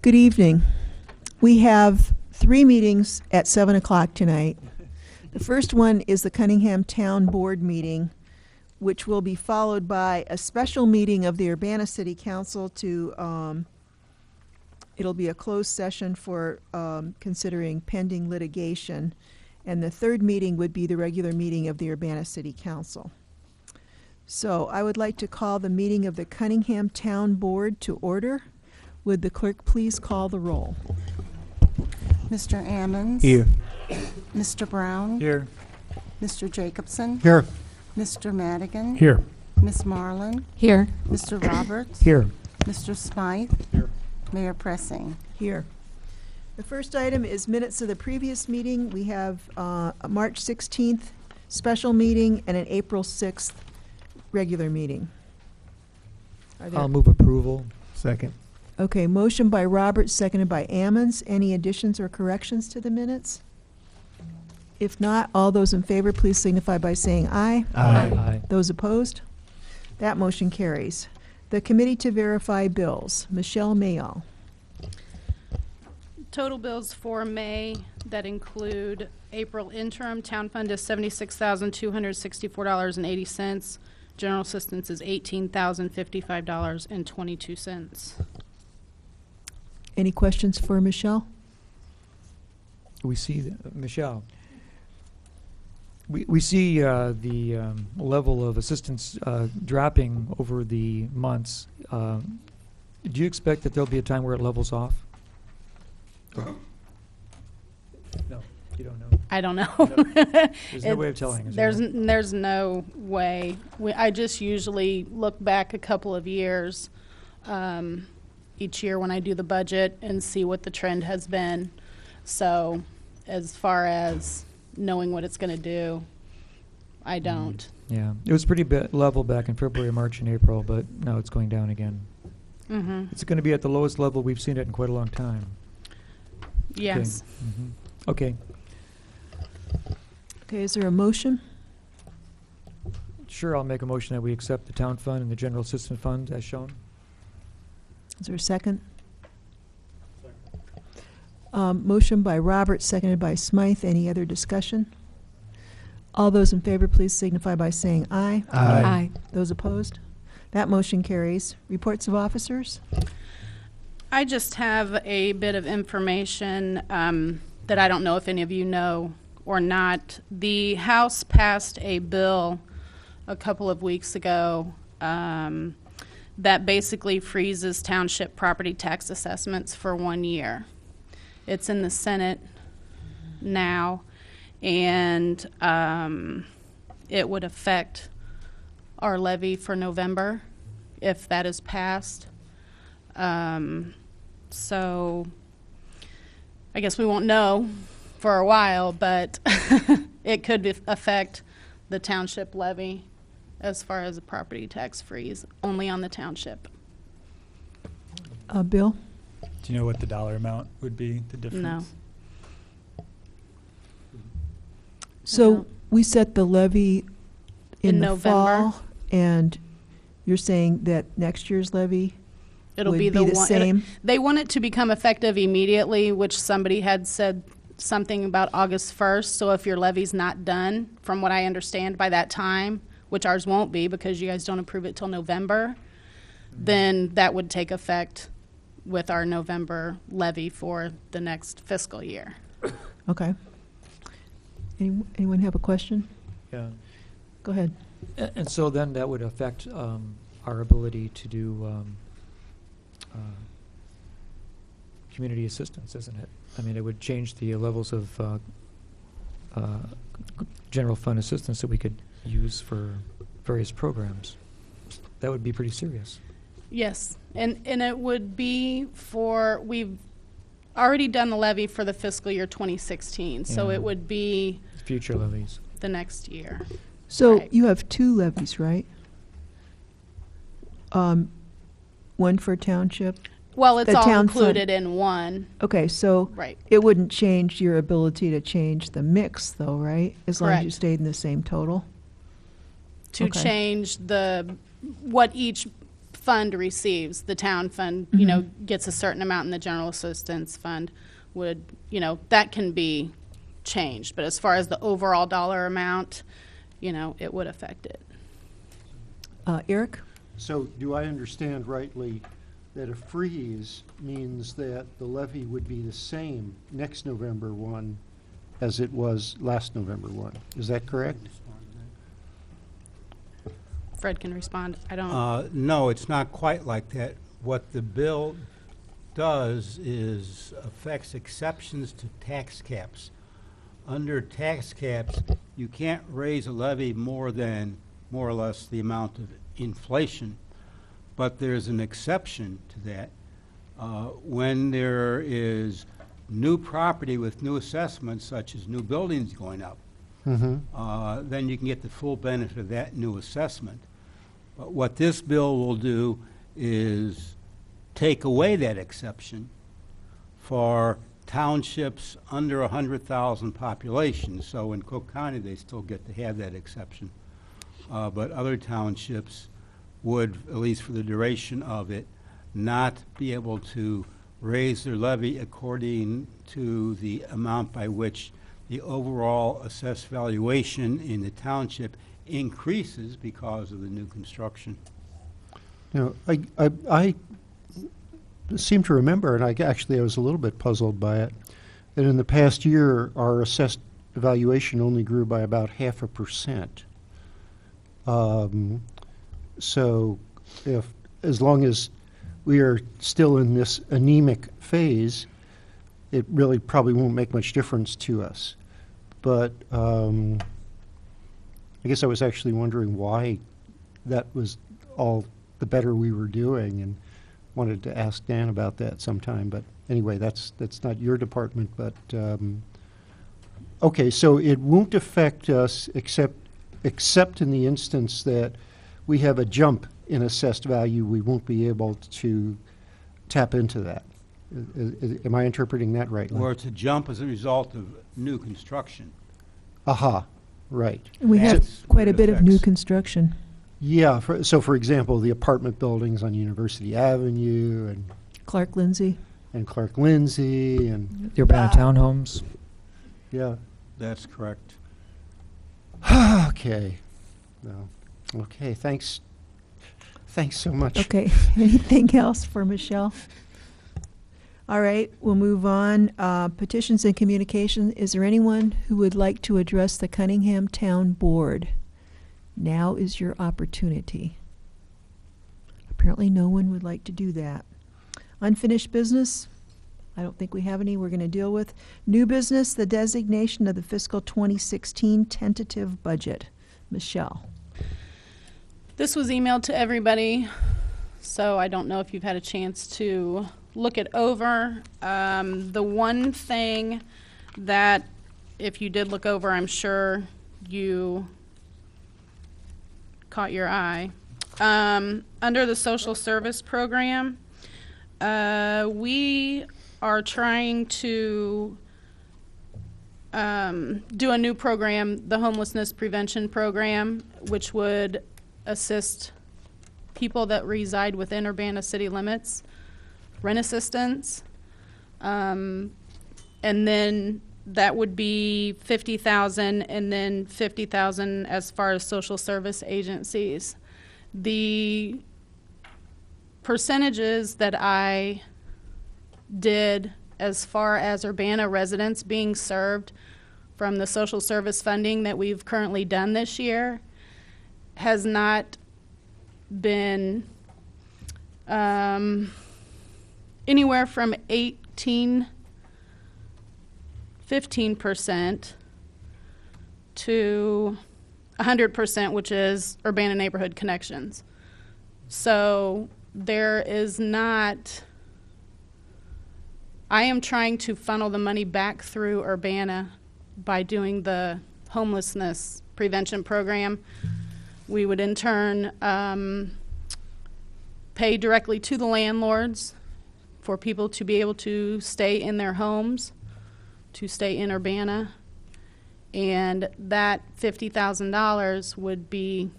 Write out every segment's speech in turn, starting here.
Good evening. We have 3 meetings at 7 o'clock tonight. The first one is the Cunningham Town Board meeting, which will be followed by a special meeting of the Urbana City Council to, it'll be a closed session for considering pending litigation. And the third meeting would be the regular meeting of the Urbana City Council. So I would like to call the meeting of the Cunningham Town Board to order. Would the clerk please call the roll? Mr. Ammons? Here. Mr. Brown? Here. Mr. Jacobson? Here. Mr. Madigan? Here. Miss Marlin? Here. Mr. Roberts? Here. Mr. Smythe? Here. Mayor Pressing. Here. The first item is minutes of the previous meeting. We have a March 16th special meeting and an April 6th regular meeting. Are there- I'll move approval. Second. Okay, motion by Roberts, seconded by Ammons. Any additions or corrections to the minutes? If not, all those in favor, please signify by saying aye. Aye. Those opposed? That motion carries. The committee to verify bills. Michelle Mayall. Total bills for May that include April interim town fund is $76,264.80. General assistance is $18,055.22. Any questions for Michelle? We see, Michelle, we see the level of assistance dropping over the months. Do you expect that there'll be a time where it levels off? No, you don't know. I don't know. There's no way of telling. Is There's there? there's no way. I just usually look back a couple of years each year when I do the budget and see what the trend has been. So as far as knowing what it's going to do, I don't. Yeah, it was pretty level back in February, March, and April, but now it's going down again. Mm-hmm. It's going to be at the lowest level we've seen it in quite a long time. Yes. Okay. Okay, is there a motion? Sure, I'll make a motion that we accept the town fund and the general assistance fund as shown. Is there a second? Motion by Roberts, seconded by Smythe. Any other discussion? All those in favor, please signify by saying aye. Aye. Those opposed? That motion carries. Reports of officers? I just have a bit of information that I don't know if any of you know or not. The House passed a bill a couple of weeks ago that basically freezes township property tax assessments for 1 year. It's in the Senate now, and it would affect our levy for November if that is passed. So I guess we won't know for a while, but it could affect the township levy as far as a property tax freeze, only on the township. Bill? Do you know what the dollar amount would be, the difference? No. So No. we set the levy in In the November. fall, and you're saying that next year's levy It'll would be the same? They want it to become effective immediately, which somebody had said something about August 1st. So if your levy's not done, from what I understand by that time, which ours won't be because you guys don't approve it till November, then that would take effect with our November levy for the next fiscal year. Okay. Anyone have a question? Yeah. Go ahead. And so then that would affect our ability to do community assistance, isn't it? I mean, it would change the levels of general fund assistance that we could use for various programs. That would be pretty serious. Yes, and it would be for, we've already done the levy for the fiscal year 2016, so Yeah. it would be Future levies. the next year. So Right. you have 2 levies, right? One for township? Well, it's The all town fund. included in one, Okay, so right? it wouldn't change your ability to change the mix, though, right? As long as you Correct. stayed in the same total? To Okay. change what each fund receives, the town fund, you know, gets a certain amount in the general assistance fund would, you know, that can be changed. But as far as the overall dollar amount, you know, it would affect it. Eric? So do I understand rightly that a freeze means that the levy would be the same next November 1 as it was last November 1? Is that correct? Fred can respond. I don't. No, it's not quite like that. What the bill does is affects exceptions to tax caps. Under tax caps, you can't raise a levy more than more or less the amount of inflation, but there's an exception to that. When there is new property with new assessments, such as new buildings going up, then you can get the full benefit of that new assessment. But what this bill will do is take away that exception for townships under 100,000 population. So in Cook County, they still get to have that exception. But other townships would, at least for the duration of it, not be able to raise their levy according to the amount by which the overall assessed valuation in the township increases because of the new construction. You know, I seem to remember, and I was a little bit puzzled by it, that in the past year our assessed valuation only grew by about 0.5%. So as long as we are still in this anemic phase, it really probably won't make much difference to us. But I guess I was actually wondering why that was all the better we were doing, and wanted to ask Dan about that sometime. But anyway, that's not your department. But okay, so it won't affect us except in the instance that we have a jump in assessed value. We won't be able to tap into that. Am I interpreting that rightly? Or it's a jump as a result of new construction. Aha, right. And we have That's quite what a it bit of new affects. construction. Yeah, so for example, the apartment buildings on University Avenue Clark Lindsay. and Clark Lindsay and, The Urbana townhomes. yeah. That's correct. Okay. No. Okay, thanks. Thanks so much. Okay. Anything else for Michelle? All right, we'll move on. Petitions and communication. Is there anyone who would like to address the Cunningham Town Board? Now is your opportunity. Apparently no one would like to do that. Unfinished business? I don't think we have any we're going to deal with. New business, the designation of the fiscal 2016 tentative budget. Michelle. This was emailed to everybody, so I don't know if you've had a chance to look it over. The one thing that, if you did look over, I'm sure you caught your eye. Under the social service program, we are trying to do a new program, the homelessness prevention program, which would assist people that reside within Urbana city limits, rent assistance, and then that would be $50,000, and then $50,000 as far as social service agencies. The percentages that I did as far as Urbana residents being served from the social service funding that we've currently done this year has not been anywhere from 15% to 100%, which is Urbana Neighborhood Connections. So there is not, I am trying to funnel the money back through Urbana by doing the homelessness prevention program. We would in turn pay directly to the landlords for people to be able to stay in their homes, to stay in Urbana, and that $50,000 would be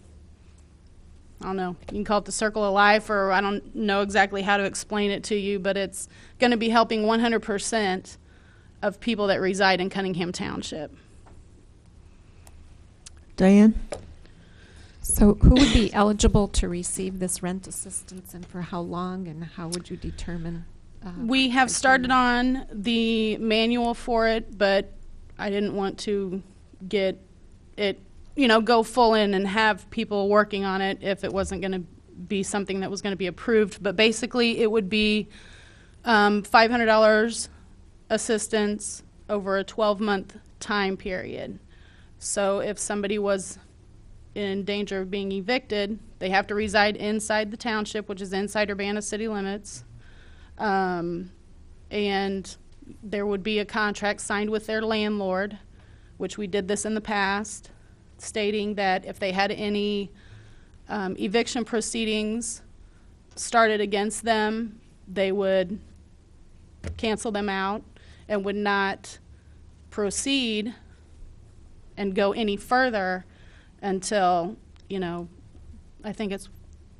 I don't know, you can call it the circle of life, or I don't know exactly how to explain it to you, but it's going to be helping 100% of people that reside in Cunningham Township. Diane? So who would be eligible to receive this rent assistance, and for how long, and how would you determine? We have criteria? started on the manual for it, but I didn't want to get it, go full in and have people working on it if it wasn't going to be something that was going to be approved. But basically, it would be $500 assistance over a 12-month time period. So if somebody was in danger of being evicted, they have to reside inside the township, which is inside Urbana city limits. And there would be a contract signed with their landlord, which we did this in the past, stating that if they had any eviction proceedings started against them, they would cancel them out and would not proceed and go any further until, I think it's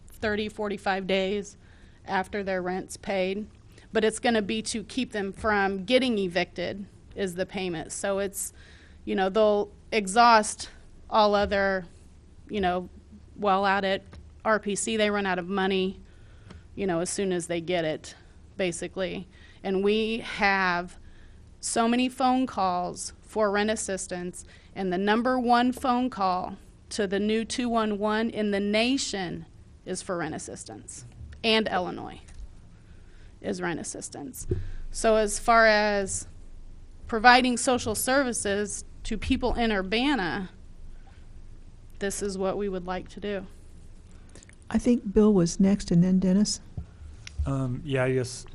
30, 45 days after their rent's paid. But it's going to be to keep them from getting evicted is the payment. So it's, they'll exhaust all other, while out at RPC, they run out of money, as soon as they get it, basically. And we have so many phone calls for rent assistance, and the #1 phone call to the new 211 in the nation is for rent assistance, and Illinois is rent assistance. So as far as providing social services to people in Urbana, this is what we would like to do. I think Bill was next, and then Dennis. Yeah, I guess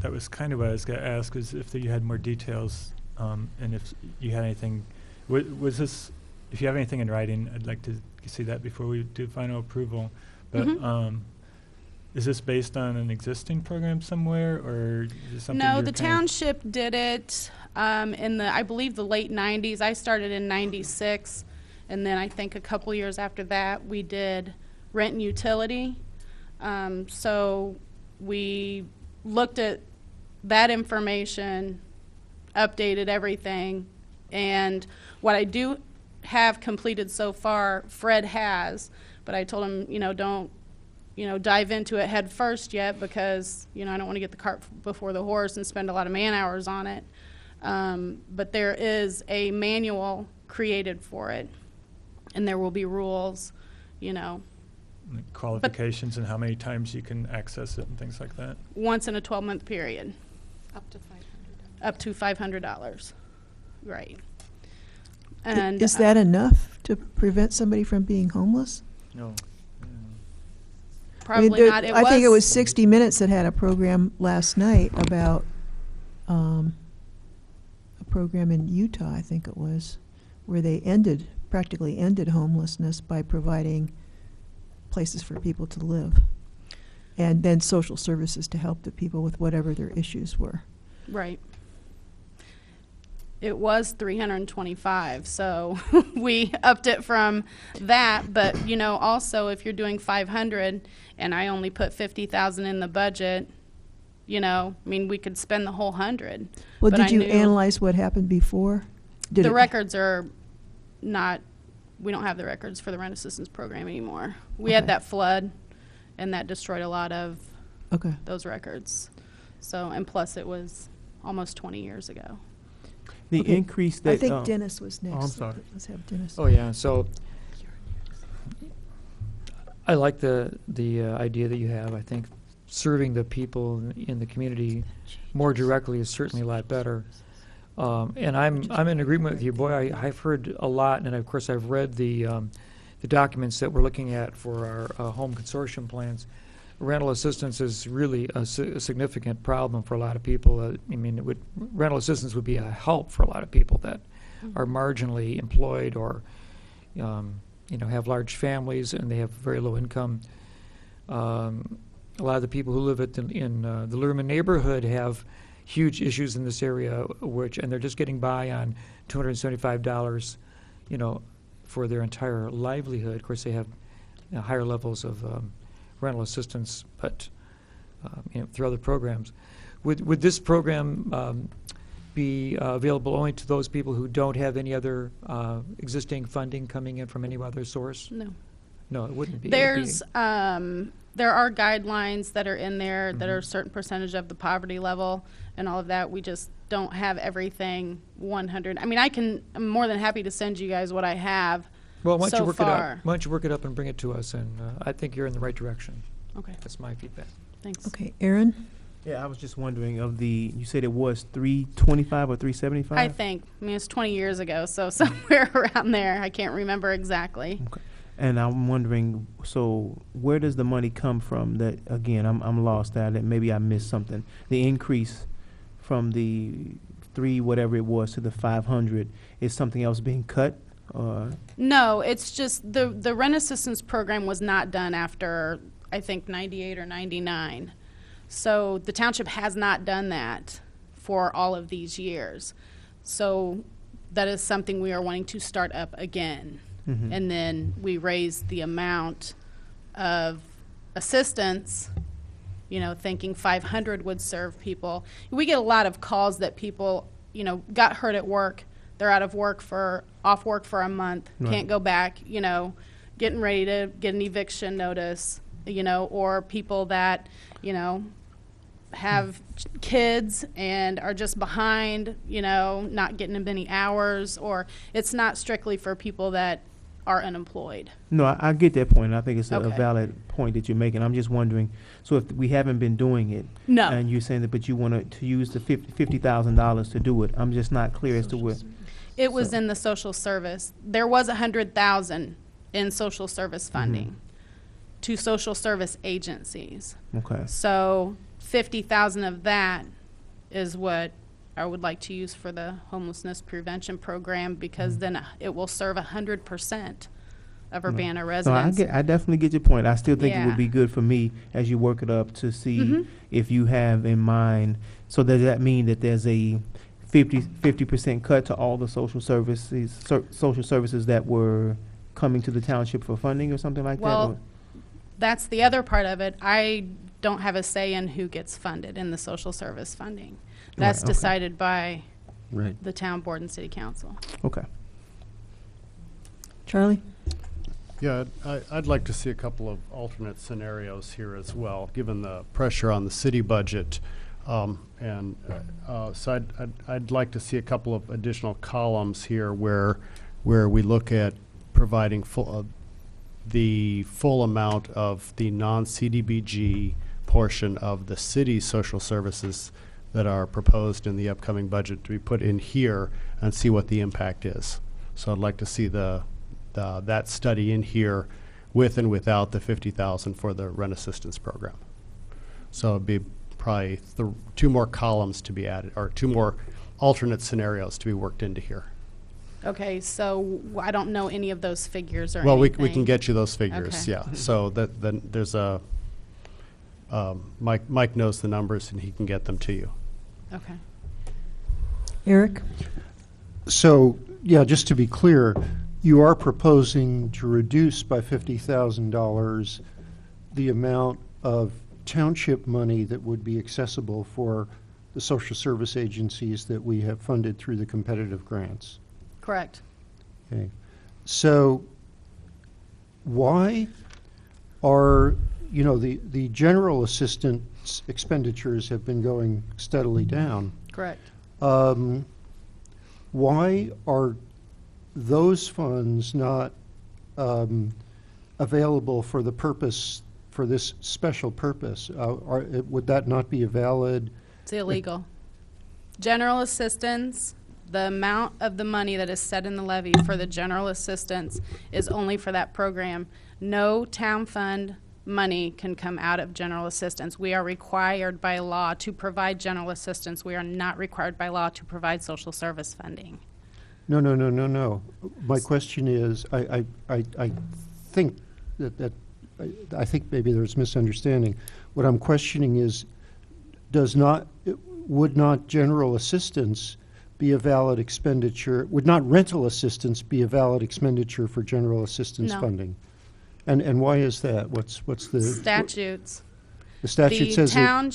that was kind of what I was going to ask, is if you had more details, and if you had anything. Was this, if you have anything in writing, I'd like to see that before we do final approval. But is this based on an existing program somewhere, or is it something? No, you're the kind of- township did it in I believe the late 90s. I started in 96, and then I think a couple years after that we did rent and utility. So we looked at that information, updated everything, and what I do have completed so far, Fred has, but I told him, don't, dive into it head first yet, because, I don't want to get the cart before the horse and spend a lot of man hours on it. But there is a manual created for it, and there will be rules, like qualifications and how many times you can access it and things like that. once in a 12-month period, Up to $500. up to $500. Right. And Is that enough to prevent somebody from being homeless? No. probably there- not. I think it was 60 Minutes that had a program last night about a program in Utah, I think it was, where they practically ended homelessness by providing places for people to live, and then social services to help the people with whatever their issues were. Right. It was 325, so we upped it from that. But also if you're doing 500, and I only put 50,000 in the budget, we could spend the whole 100. Well, But did I you knew analyze what happened before? the records are not. We don't have the records for the rent assistance program anymore. We had Okay. that flood, and that destroyed a lot of Okay. those records. So, and plus it was almost 20 years ago. The Okay. increase that I think Dennis was next. I'm sorry. Let's have Dennis. Oh, yeah, so I like the idea that you have. I think serving the people in the community more directly is certainly a lot better. And I'm in agreement with you. Boy, I've heard a lot, and of course I've read the documents that we're looking at for our home consortium plans. Rental assistance is really a significant problem for a lot of people. Rental assistance would be a help for a lot of people that are marginally employed or have large families and they have very low income. A lot of the people who live in the Lurman neighborhood have huge issues in this area, and they're just getting by on $275, for their entire livelihood. Of course, they have higher levels of rental assistance, but through other programs. Would this program be available only to those people who don't have any other existing funding coming in from any other source? No. No, it wouldn't be. It would be- There are guidelines that are in there that are a certain percentage of the poverty level and all of that. We just don't have everything 100. I mean, I'm more than happy to send you guys what I have Well, why don't so you work far. it up? Why don't you work it up and bring it to us? And I think you're in the right direction. Okay, That's my feedback. thanks. Okay, Aaron? Yeah, I was just wondering you said it was 325 or 375? I think. I mean, it's 20 years ago, so somewhere around there. I can't remember exactly. Okay. And I'm wondering, so where does the money come from? That again, I'm lost at it. Maybe I missed something. The increase from the 3 whatever it was to the 500 is something else being cut? No, it's just the rent assistance program was not done after, I think, 98 or 99. So the township has not done that for all of these years. So that is something we are wanting to start up again. Mhm. And then we raise the amount of assistance, thinking 500 would serve people. We get a lot of calls that people, got hurt at work. They're off work for a month, Right. can't go back, getting ready to get an eviction notice, or people that, have kids and are just behind, not getting as many hours, or it's not strictly for people that are unemployed. No, I get that point. I think it's a Okay. valid point that you're making. I'm just wondering, so if we haven't been doing it, No. and you're saying that, but you want to use the $50,000 to do it, I'm just not clear as to what. It was So- in the social service. There was 100,000 in social service funding to social service agencies. Okay. So 50,000 of that is what I would like to use for the homelessness prevention program, because then it will serve 100% of Urbana No, residents. I definitely get your point. I still think it Yeah. would be good for me as you work it up to see Mhm. if you have in mind. So does that mean that there's a 50% cut to all the social services that were coming to the township for funding or something like that? Well, Or- that's the other part of it. I don't have a say in who gets funded in the social service funding. That's Right, okay. decided by Right. the town board and city council. Okay. Charlie? Yeah, I'd like to see a couple of alternate scenarios here as well, given the pressure on the city budget. So I'd like to see a couple of additional columns here where we look at providing the full amount of the non-CDBG portion of the city's social services that are proposed in the upcoming budget to be put in here and see what the impact is. So I'd like to see that study in here with and without the 50,000 for the rent assistance program. So it'd be probably 2 more columns to be added, or 2 more alternate scenarios to be worked into here. Okay, so I don't know any of those figures or Well, we anything. can get you those figures, Okay. yeah. So then there's Mike knows the numbers and he can get them to you. Okay. Eric? So, yeah, just to be clear, you are proposing to reduce by $50,000 the amount of township money that would be accessible for the social service agencies that we have funded through the competitive grants. Correct. Okay. So why are, the general assistance expenditures have been going steadily down. Correct. Why are those funds not available for the purpose, for this special purpose? Would that not be a valid? It's illegal. General assistance, the amount of the money that is set in the levy for the general assistance is only for that program. No town fund money can come out of general assistance. We are required by law to provide general assistance. We are not required by law to provide social service funding. No. My question is, I think I think maybe there's misunderstanding. What I'm questioning is, would not general assistance be a valid expenditure? Would not rental assistance be a valid expenditure for general assistance No. funding? And why is that? What's the Statutes. The statute The says town,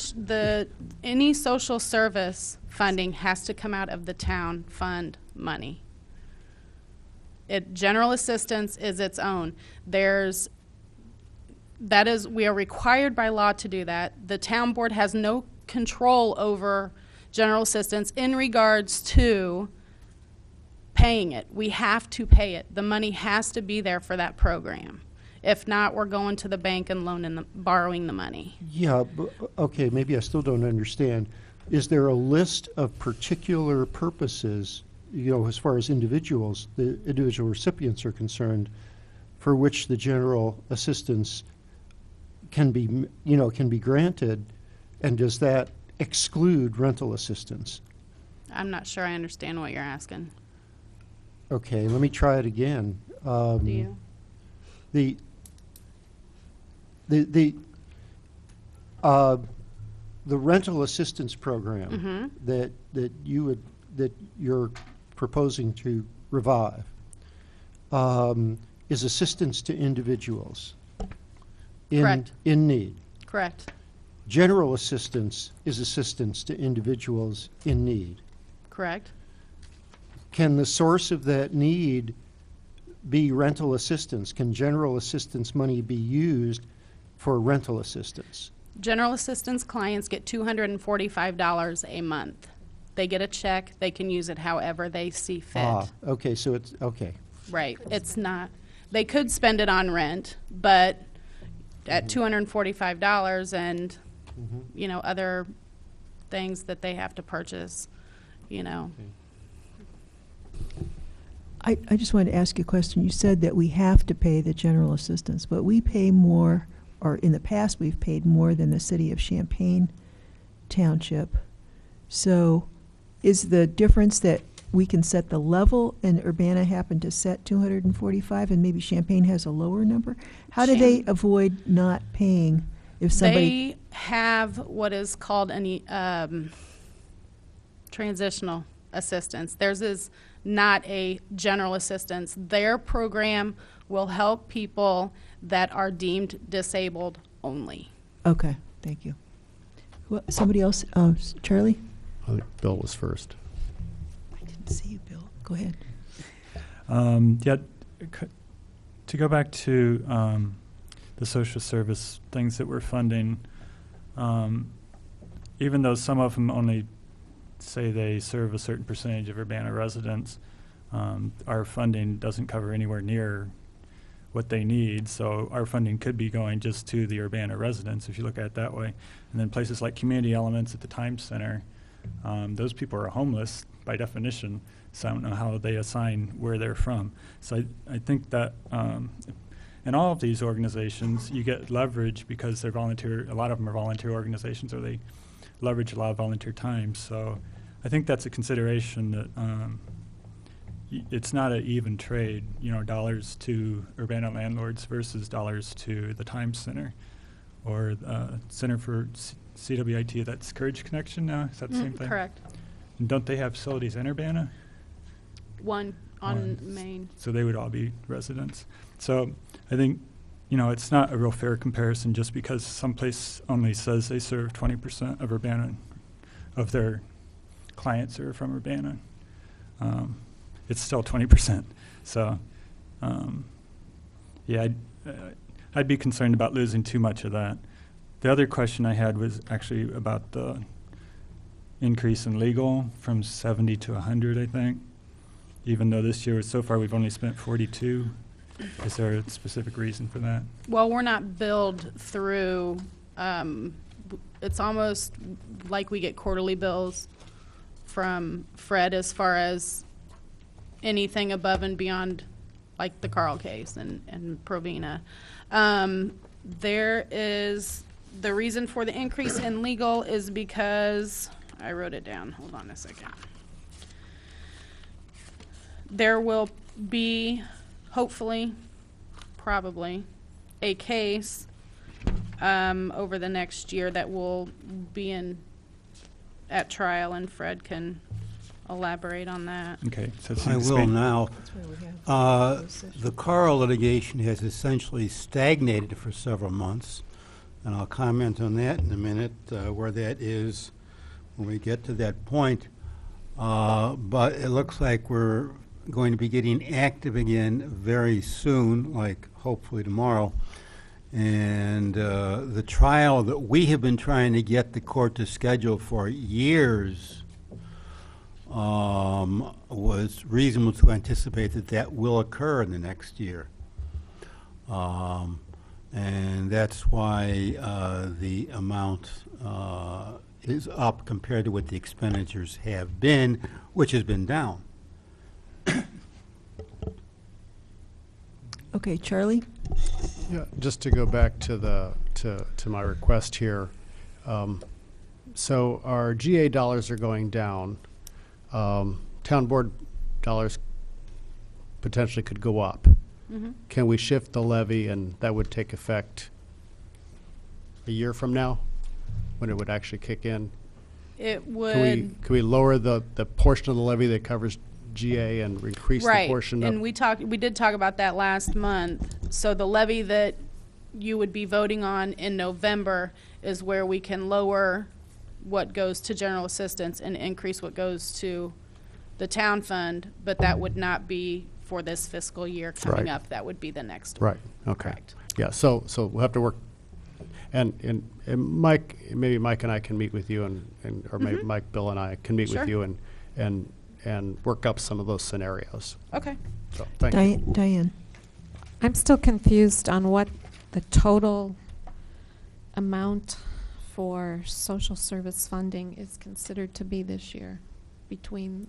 any social service funding has to come out of the town fund money. General assistance is its own. We are required by law to do that. The town board has no control over general assistance in regards to paying it. We have to pay it. The money has to be there for that program. If not, we're going to the bank and borrowing the money. Yeah, okay, maybe I still don't understand. Is there a list of particular purposes, as far as the individual recipients are concerned, for which the general assistance can be granted, and does that exclude rental assistance? I'm not sure I understand what you're asking. Okay, let me try it again. Do you? The rental assistance program that you're proposing to revive is assistance to individuals Correct. in need. Correct. General assistance is assistance to individuals in need. Correct. Can the source of that need be rental assistance? Can general assistance money be used for rental assistance? General assistance clients get $245 a month. They get a check. They can use it however they see fit. Okay, so it's, okay. Right. It's not, they could spend it on rent, but at $245 and, other things that they have to purchase, I just wanted to ask you a question. You said that we have to pay the general assistance, but we pay more, or in the past we've paid more than the city of Champaign Township. So is the difference that we can set the level and Urbana happened to set 245 and maybe Champaign has a lower number? How do they avoid not paying if somebody... They have what is called an transitional assistance. Theirs is not a general assistance. Their program will help people that are deemed disabled only. Okay, thank you. Somebody else? Charlie? I think Bill was first. I didn't see you, Bill. Go ahead. To go back to the social service things that we're funding, even though some of them only say they serve a certain percentage of Urbana residents, our funding doesn't cover anywhere near what they need, so our funding could be going just to the Urbana residents if you look at it that way. And then places like community elements at the Times Center, those people are homeless by definition, so I don't know how they assign where they're from. So I think that in all of these organizations you get leverage because they're volunteer, a lot of them are volunteer organizations, or they leverage a lot of volunteer time. So I think that's a consideration that it's not an even trade, dollars to Urbana landlords versus dollars to the Times Center or Center for CWIT. That's Courage Connection now? Is that the same thing? Correct. And don't they have facilities in Urbana? One on Main. So they would all be residents. So I think, it's not a real fair comparison just because someplace only says they serve 20% of Urbana, of their clients are from Urbana. It's still 20%. So, I'd be concerned about losing too much of that. The other question I had was actually about the increase in legal from 70 to 100, I think. Even though this year, so far, we've only spent 42. Is there a specific reason for that? Well, we're not billed through, it's almost like we get quarterly bills from Fred as far as anything above and beyond, like the Carl case and Provena. There is, the reason for the increase in legal is because, I wrote it down, hold on a second. There will be, hopefully, probably, a case over the next year that will be at trial, and Fred can elaborate on that. Okay, so it's I will expand- now. That's where we have Uh, The Carl litigation has essentially stagnated for several months, and I'll comment on that in a minute, where that is when we get to that point. But it looks like we're going to be getting active again very soon, like hopefully tomorrow. And the trial that we have been trying to get the court to schedule for years was reasonable to anticipate that that will occur in the next year. And that's why the amount is up compared to what the expenditures have been, which has been down. Okay, Charlie? Yeah, just to go back to to my request here. So our GA dollars are going down. Town board dollars potentially could go up. Can we shift the levy, and that would take effect a year from now, when it would actually kick in? It would. Can we lower the portion of the levy that covers GA and increase the Right, portion and of? we did talk about that last month. So the levy that you would be voting on in November is where we can lower what goes to general assistance and increase what goes to the town fund, but that would not be for this fiscal year coming Right. up. That would be the next one. Right, okay. Correct. Yeah, so we'll have to work, and Mike, maybe Mike and I can meet with you, and or maybe Mike, Bill, and I can meet Sure. with you and work up some of those scenarios. Okay. So, thank you. Diane? I'm still confused on what the total amount for social service funding is considered to be this year between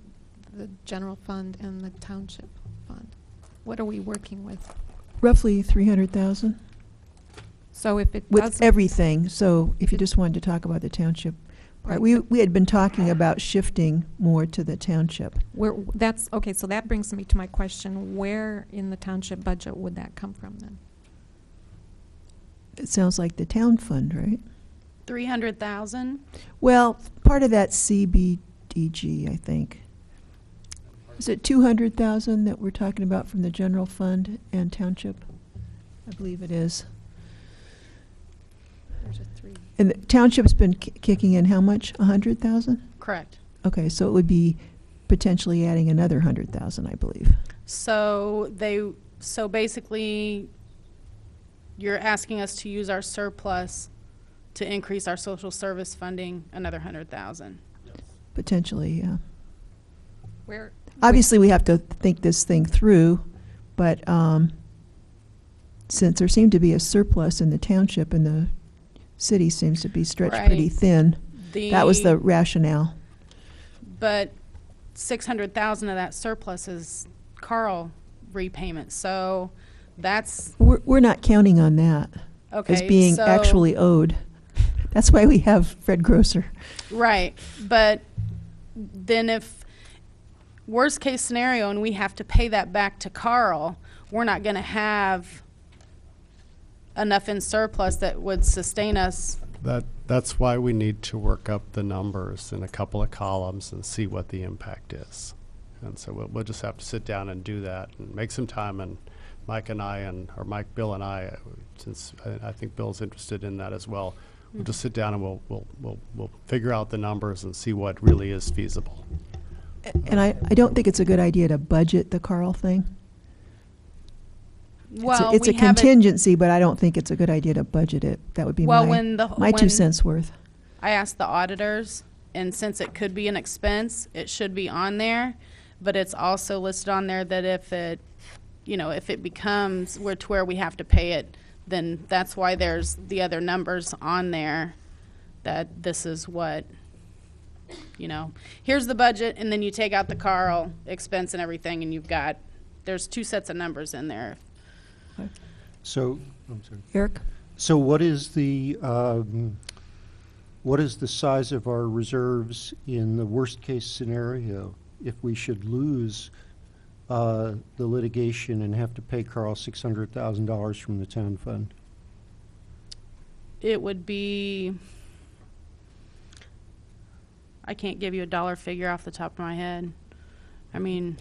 the general fund and the township fund. What are we working with? Roughly 300,000 So if it with doesn't, everything. So if you just wanted to talk about the township part, Right. we had been talking about shifting more to the township. that's, okay, so that brings me to my question, where in the township budget would that come from then? It sounds like the town fund, right? 300,000. Well, part of that's CBDG, I think. Is it 200,000 that we're talking about from the general fund and township? I believe it is. There's a 3. And the township's been kicking in how much? 100,000? Correct. Okay, so it would be potentially adding another 100,000, I believe. So basically, you're asking us to use our surplus to increase our social service funding another 100,000. Potentially, yeah. Where? Obviously, we have to think this thing through, but since there seemed to be a surplus in the township and the city seems to be stretched pretty Right. thin, that was the rationale. But 600,000 of that surplus is Carl repayment, so that's We're not counting on that okay. as being so- actually owed. That's why we have Fred Grosser. Right, but then if worst case scenario and we have to pay that back to Carl, we're not going to have enough in surplus that would sustain us. That's why we need to work up the numbers in a couple of columns and see what the impact is. And so we'll just have to sit down and do that and make some time. And Mike and I, or Mike, Bill and I, since I think Bill's interested in that as well, we'll just sit down and we'll figure out the numbers and see what really is feasible. And I don't think it's a good idea to budget the Carl thing. Well, it's a we haven't- contingency, but I don't think it's a good idea to budget it. That would be Well, my 2 cents worth. I asked the auditors, and since it could be an expense, it should be on there, but it's also listed on there that if it becomes to where we have to pay it, then that's why there's the other numbers on there, that this is what, here's the budget, and then you take out the Carl expense and everything, and there's 2 sets of numbers in there. So, I'm sorry. Eric? So what is the size of our reserves in the worst-case scenario if we should lose the litigation and have to pay Carl $600,000 from the town fund? It would be I can't give you a dollar figure off the top of my head. I mean,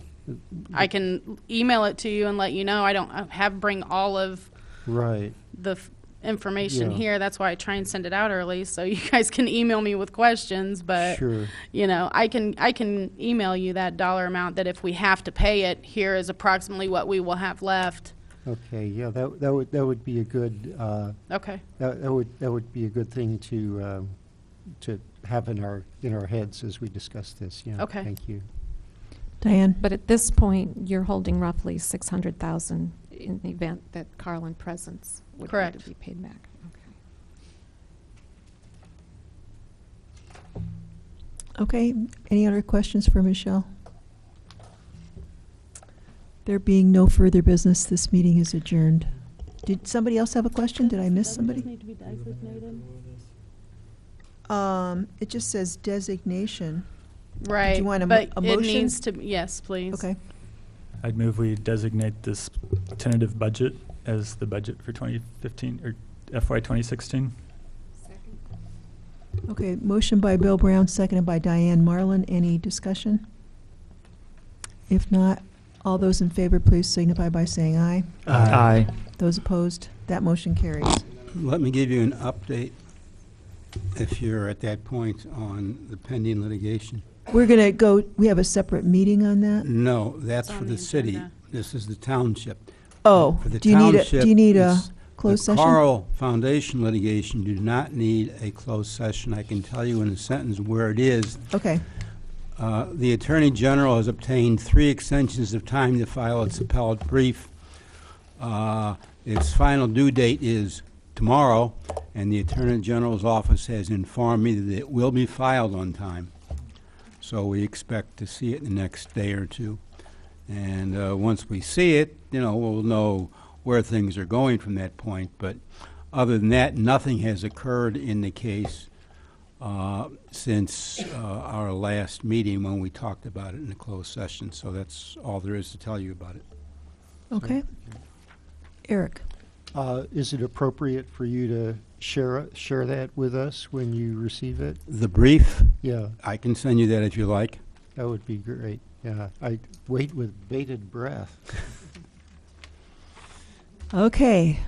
I can email it to you and let you know. I don't bring all of Right. the information Yeah. here. That's why I try and send it out early so you guys can email me with questions. But Sure. you know, I can email you that dollar amount that if we have to pay it, here is approximately what we will have left. Okay, yeah, that would be a good, Okay. that would be a good thing to have in our heads as we discuss this, yeah. Okay. Thank you. Diane? But at this point, you're holding roughly 600,000 in the event that Carlin Presence would have Correct. to be paid back. Okay. Okay, any other questions for Michelle? There being no further business, this meeting is adjourned. Did somebody else have a question? Did I miss somebody? Need to be designated. It just says designation. Right. you want a but motion? it needs to. Yes, please. Okay. I'd move we designate this tentative budget as the budget for 2015 or FY 2016. Okay, motion by Bill Brown, seconded by Diane Marlin. Any discussion? If not, all those in favor, please signify by saying aye. Aye. Those opposed, that motion carries. Let me give you an update, if you're at that point, on the pending litigation. We're going to go, we have a separate meeting on that? No, that's It's for on the the city. agenda. This is the township. Oh, For the do you need a, township, do you need a it's closed the session? Carl Foundation litigation do not need a closed session. I can tell you in a sentence where it is. Okay, The Attorney General has obtained 3 extensions of time to file its appellate brief. Its final due date is tomorrow, and the Attorney General's office has informed me that it will be filed on time. So we expect to see it in the next day or two. And once we see it, we'll know where things are going from that point. But other than that, nothing has occurred in the case since our last meeting when we talked about it in a closed session. So that's all there is to tell you about it. okay. Eric? Is it appropriate for you to share that with us when you receive it? The brief, Yeah, I can send you that if you like. that would be great. Yeah, I wait with bated breath. Okay,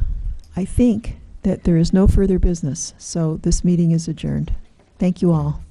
I think that there is no further business, so this meeting is adjourned. Thank you all.